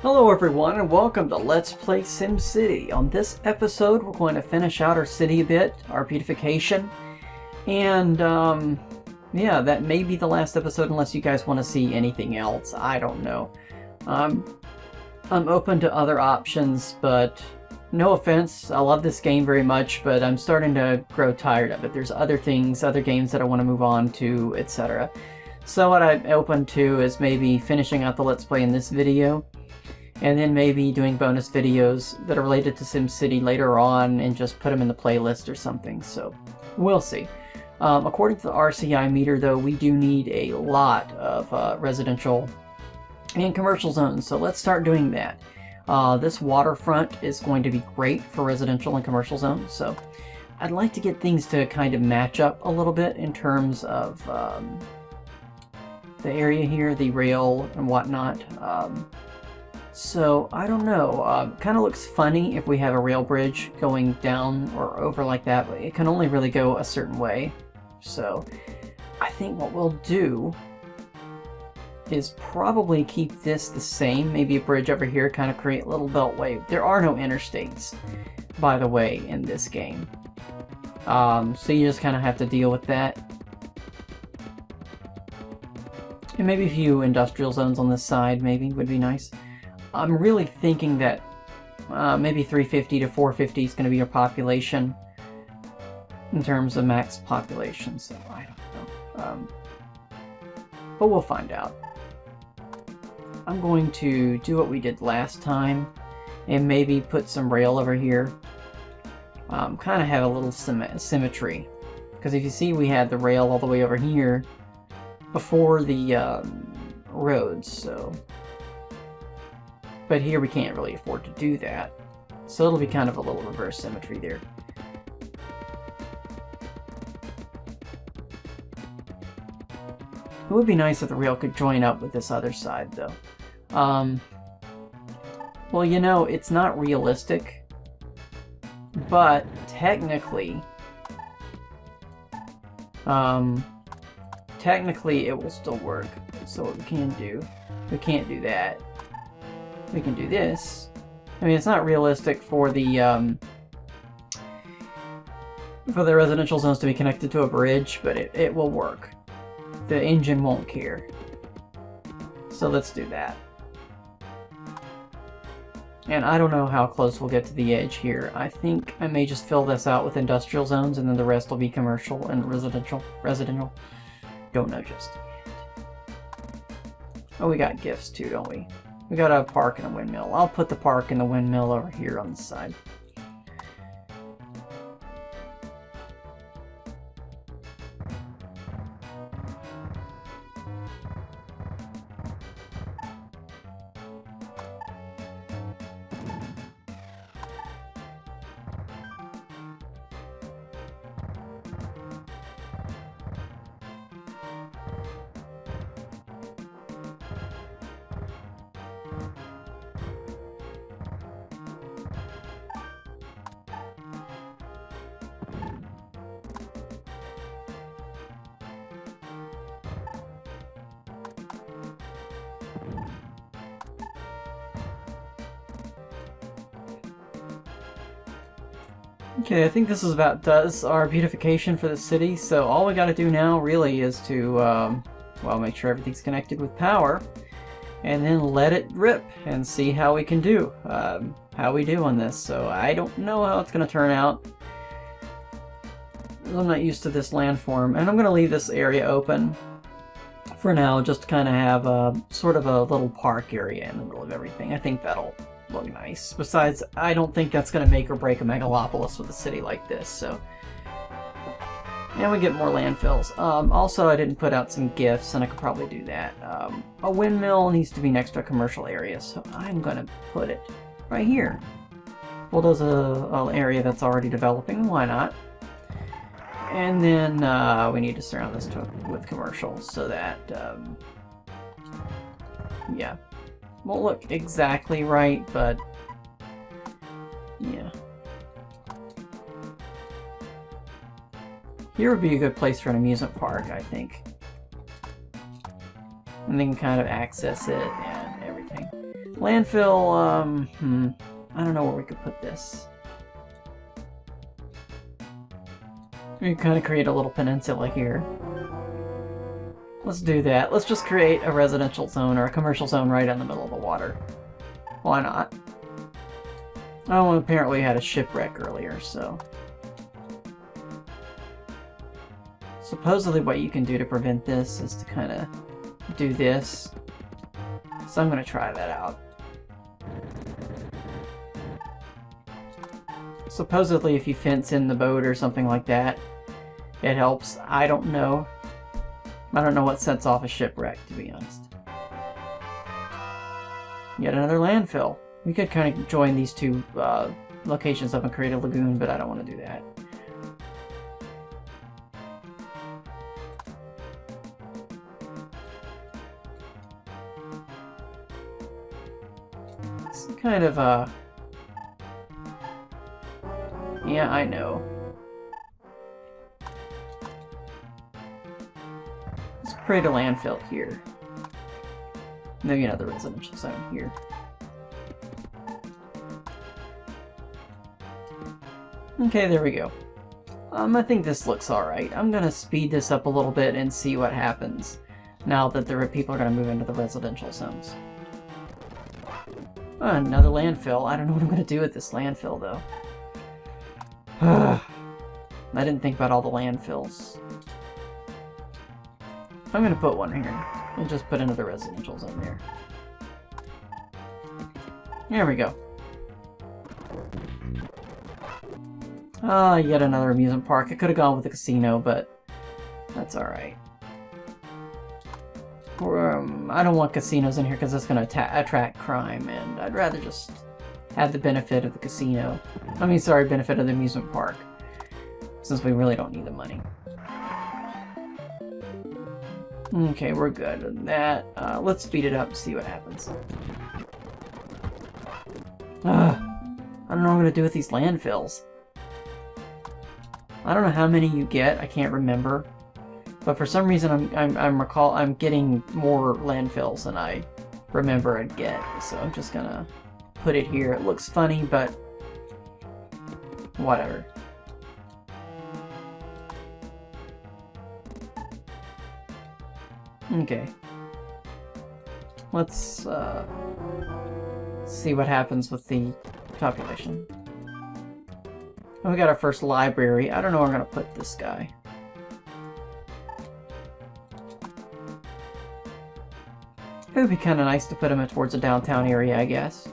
Hello everyone and welcome to Let's Play SimCity. On this episode we're going to finish out our city a bit, our beautification, and yeah, that may be the last episode unless you guys want to see anything else. I don't know. I'm open to other options, but no offense, I love this game very much, but I'm starting to grow tired of it. There's other things, other games that I want to move on to, etc. So what I'm open to is maybe finishing out the Let's Play in this video, and then maybe doing bonus videos that are related to SimCity later on and just put them in the playlist or something, so we'll see. According to the RCI meter though, we do need a lot of residential and commercial zones, so let's start doing that. This waterfront is going to be great for residential and commercial zones, so I'd like to get things to kind of match up a little bit in terms of the area here, the rail and whatnot. So, I don't know, kind of looks funny if we have a rail bridge going down or over like that, but it can only really go a certain way. So, I think what we'll do is probably keep this the same, maybe a bridge over here, kind of create a little beltway. There are no interstates, by the way, in this game. So you just kind of have to deal with that. And maybe a few industrial zones on this side, maybe, would be nice. I'm really thinking that maybe 350 to 450 is going to be our population in terms of max population, so I don't know. But we'll find out. I'm going to do what we did last time and maybe put some rail over here. Kind of have a little symmetry. Because if you see, we had the rail all the way over here before the roads, so... But here we can't really afford to do that. So it'll be kind of a little reverse symmetry there. It would be nice if the rail could join up with this other side, though. Well, you know, it's not realistic, but technically, technically it will still work. So what we can do, we can't do that. We can do this. I mean, it's not realistic for the residential zones to be connected to a bridge, but it will work. The engine won't care. So let's do that. And I don't know how close we'll get to the edge here. I think I may just fill this out with industrial zones and then the rest will be commercial and residential. Don't know just yet. Oh, we got gifts too, don't we? We got a park and a windmill. I'll put the park and the windmill over here on the side. Okay, I think this is about does our beautification for the city, so all we gotta do now really is to, well, make sure everything's connected with power, and then let it rip and see how we can do, how we do on this. So I don't know how it's gonna turn out. I'm not used to this landform, and I'm gonna leave this area open for now, just to kind of have a sort of a little park area in the middle of everything. I think that'll look nice. Besides, I don't think that's going to make or break a megalopolis with a city like this, so... And we get more landfills. Also, I didn't put out some gifts, and I could probably do that. A windmill needs to be next to a commercial area, so I'm going to put it right here. Well, there's an area that's already developing, why not? And then we need to surround this with commercials, so that, yeah. Won't look exactly right, but yeah. Here would be a good place for an amusement park, I think. And they can kind of access it and everything. Landfill, I don't know where we could put this. We can kind of create a little peninsula here. Let's do that. Let's just create a residential zone or a commercial zone right in the middle of the water. Why not? Oh, and apparently we had a shipwreck earlier, so... Supposedly what you can do to prevent this is to kind of do this. So I'm going to try that out. Supposedly if you fence in the boat or something like that, it helps. I don't know. I don't know what sets off a shipwreck, to be honest. Yet another landfill. We could kind of join these two locations up and create a lagoon, but I don't want to do that. It's kind of yeah, I know. Let's create a landfill here. Maybe another residential zone here. Okay, there we go. I think this looks alright. I'm gonna speed this up a little bit and see what happens now that the people are gonna move into the residential zones. Oh, another landfill. I don't know what I'm gonna do with this landfill, though. I didn't think about all the landfills. I'm gonna put one here and just put another residential zone there. There we go. Ah, yet another amusement park. I could have gone with a casino, but that's alright. I don't want casinos in here because it's going to attract crime, and I'd rather just have the benefit of the casino. I mean, sorry, benefit of the amusement park, since we really don't need the money. Okay, we're good on that. Let's speed it up and see what happens. I don't know what I'm going to do with these landfills. I don't know how many you get, I can't remember. But for some reason I'm getting more landfills than I remember I'd get. So I'm just gonna put it here. It looks funny, but whatever. Okay. Let's see what happens with the population. Oh, we got our first library. I don't know where I'm gonna put this guy. It would be kind of nice to put him towards a downtown area, I guess.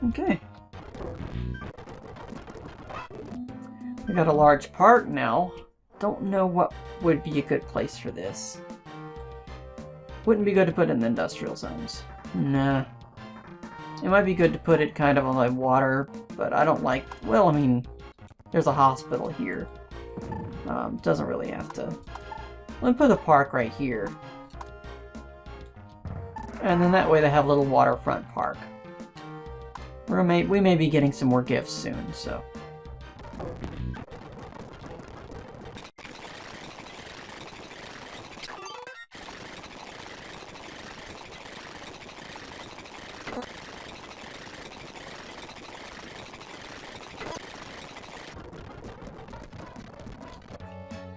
Okay. We got a large park now. Don't know what would be a good place for this. Wouldn't be good to put in the industrial zones. Nah. It might be good to put it kind of on the water, but I don't like... Well, I mean, there's a hospital here. Doesn't really have to. Let me put a park right here. And then that way they have a little waterfront park. We may be getting some more gifts soon, so...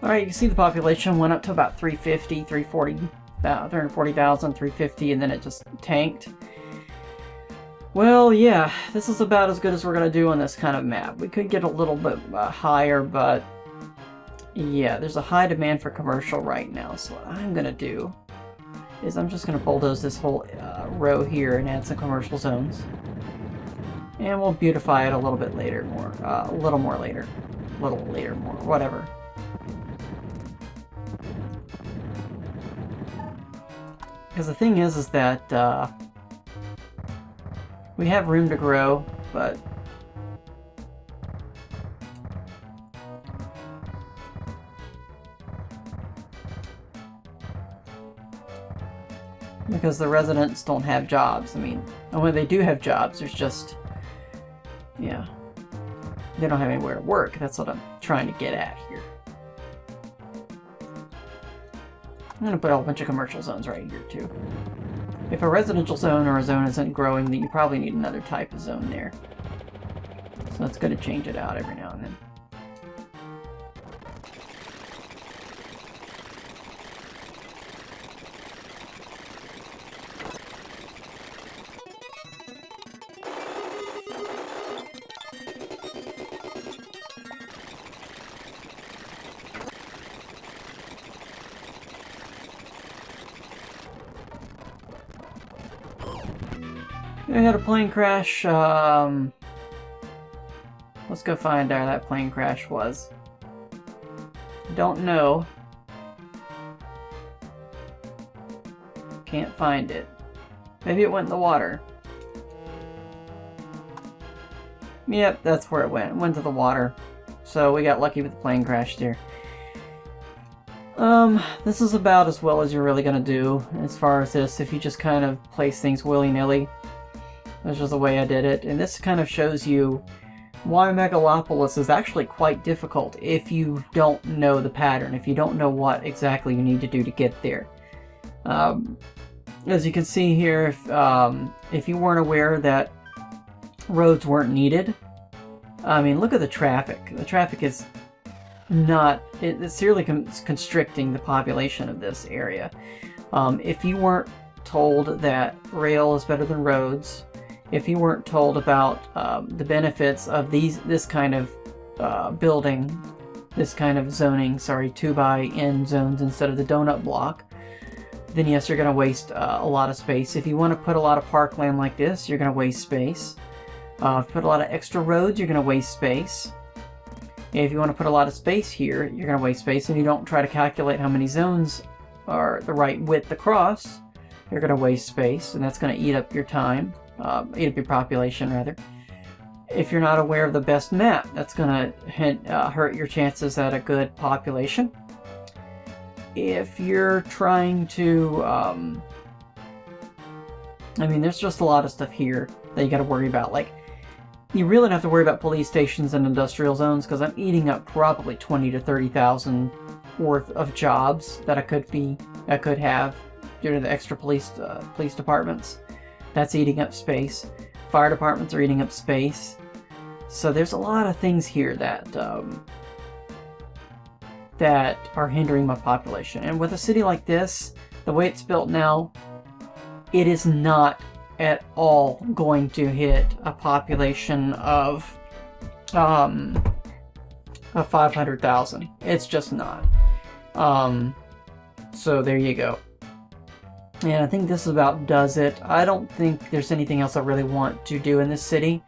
Alright, you can see the population went up to about 350, 340,000, 350, and then it just tanked. Well, yeah, this is about as good as we're going to do on this kind of map. We could get a little bit higher, but yeah, there's a high demand for commercial right now. So what I'm going to do is I'm just going to bulldoze this whole row here and add some commercial zones. And we'll beautify it a little bit later, a little more later. A little later more, whatever. Because the thing is that we have room to grow, but because the residents don't have jobs. I mean, and when they do have jobs, there's just, yeah, they don't have anywhere to work. That's what I'm trying to get at here. I'm going to put a whole bunch of commercial zones right here, too. If a residential zone or a zone isn't growing, then you probably need another type of zone there. So it's going to change it out every now and then. I had a plane crash. Let's go find where that plane crash was. Don't know. Can't find it. Maybe it went in the water. Yep, that's where it went. It went to the water. So we got lucky with the plane crash there. This is about as well as you're really gonna do as far as this, if you just kind of place things willy-nilly. That's just the way I did it. And this kind of shows you why Megalopolis is actually quite difficult if you don't know the pattern, if you don't know what exactly you need to do to get there. As you can see here, if you weren't aware that roads weren't needed, I mean, look at the traffic. The traffic is not... It's seriously constricting the population of this area. If you weren't told that rail is better than roads, if you weren't told about the benefits of this kind of building, this kind of zoning, 2x-N zones instead of the donut block, then yes, you're going to waste a lot of space. If you want to put a lot of parkland like this, you're going to waste space. If you put a lot of extra roads, you're going to waste space. If you want to put a lot of space here, you're going to waste space. And you don't try to calculate how many zones are the right width across, you're going to waste space, and that's going to eat up your time. Eat up your population, rather. If you're not aware of the best map, that's going to hurt your chances at a good population. If you're trying to... I mean, there's just a lot of stuff here that you got to worry about. Like, you really don't have to worry about police stations and industrial zones, because I'm eating up probably 20 to 30,000 worth of jobs that I could have due to the extra police departments. That's eating up space. Fire departments are eating up space. So there's a lot of things here that that are hindering my population. And with a city like this, the way it's built now, it is not at all going to hit a population of 500,000. It's just not. So there you go. And I think this about does it. I don't think there's anything else I really want to do in this city.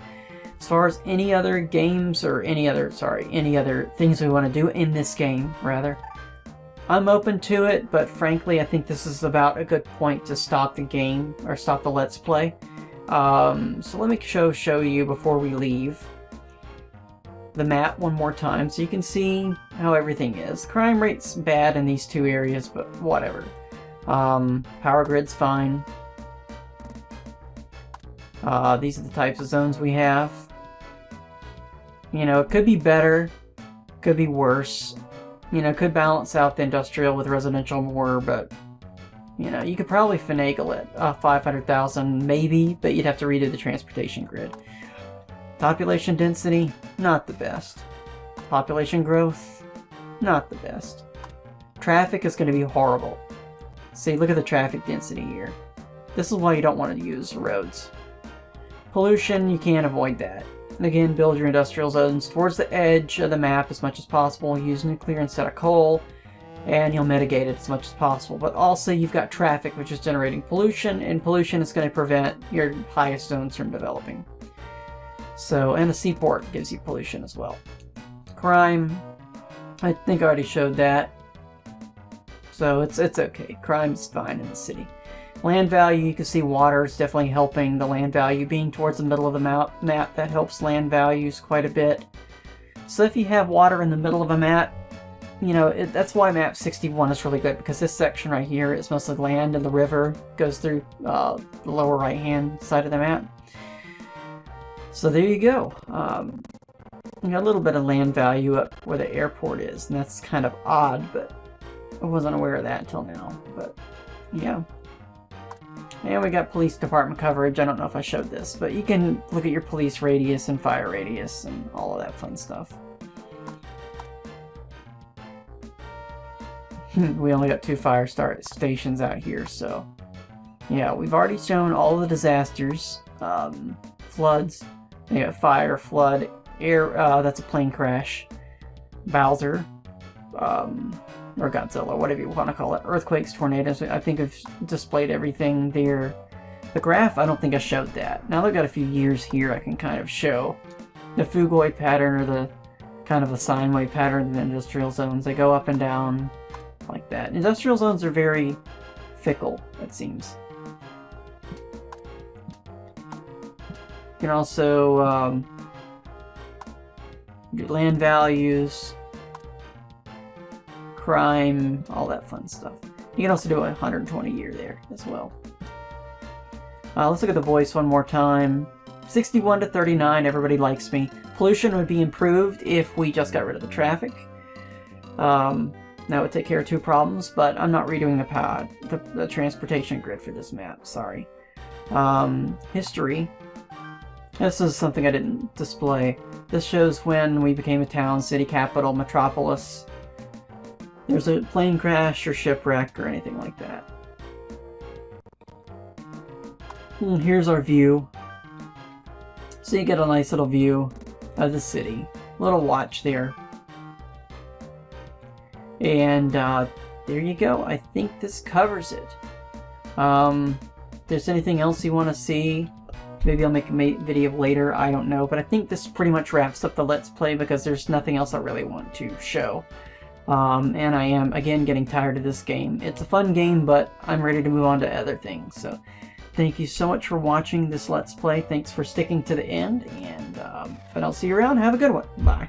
As far as any other games or any other things we want to do in this game, rather, I'm open to it, but frankly, I think this is about a good point to stop the game, or stop the Let's Play. So let me show you before we leave the map one more time so you can see how everything is. Crime rate's bad in these two areas, but whatever. Power grid's fine. These are the types of zones we have. You know, it could be better, could be worse. You know, could balance out the industrial with residential more, but you know, you could probably finagle it. 500,000 maybe, but you'd have to redo the transportation grid. Population density, not the best. Population growth, not the best. Traffic is going to be horrible. See, look at the traffic density here. This is why you don't want to use roads. Pollution, you can't avoid that. Again, build your industrial zones towards the edge of the map as much as possible. Use nuclear instead of coal, and you'll mitigate it as much as possible. But also, you've got traffic, which is generating pollution, and pollution is going to prevent your highest zones from developing. So, and the seaport gives you pollution as well. Crime, I think I already showed that. So it's okay. Crime's fine in the city. Land value, you can see water is definitely helping the land value. Being towards the middle of the map, that helps land values quite a bit. So if you have water in the middle of a map, you know, that's why map 61 is really good, because this section right here is mostly land and the river goes through the lower right hand side of the map. So there you go. You got a little bit of land value up where the airport is, and that's kind of odd, but I wasn't aware of that until now, but yeah. And we got police department coverage. I don't know if I showed this, but you can look at your police radius and fire radius and all of that fun stuff. We only got 2 fire stations out here, so yeah, we've already shown all the disasters. Floods, we got fire, flood, air, that's a plane crash, Bowser, or Godzilla, whatever you want to call it, earthquakes, tornadoes. I think I've displayed everything there. The graph, I don't think I showed that. Now they've got a few years here I can kind of show. The Fugoid pattern, or the kind of a sine wave pattern in the industrial zones. They go up and down like that. Industrial zones are very fickle, it seems. You can also your land values, crime, all that fun stuff. You can also do a 120 year there as well. Let's look at the voice one more time. 61 to 39, everybody likes me. Pollution would be improved if we just got rid of the traffic. That would take care of 2 problems, but I'm not redoing the transportation grid for this map, sorry. History. This is something I didn't display. This shows when we became a town, city capital, metropolis. There's a plane crash or shipwreck or anything like that. And here's our view. So you get a nice little view of the city. Little watch there. And there you go. I think this covers it. If there's anything else you want to see, maybe I'll make a video later, I don't know. But I think this pretty much wraps up the Let's Play because there's nothing else I really want to show. And I am, again, getting tired of this game. It's a fun game, but I'm ready to move on to other things. So thank you so much for watching this Let's Play. Thanks for sticking to the end. And if I don't see you around, have a good one. Bye.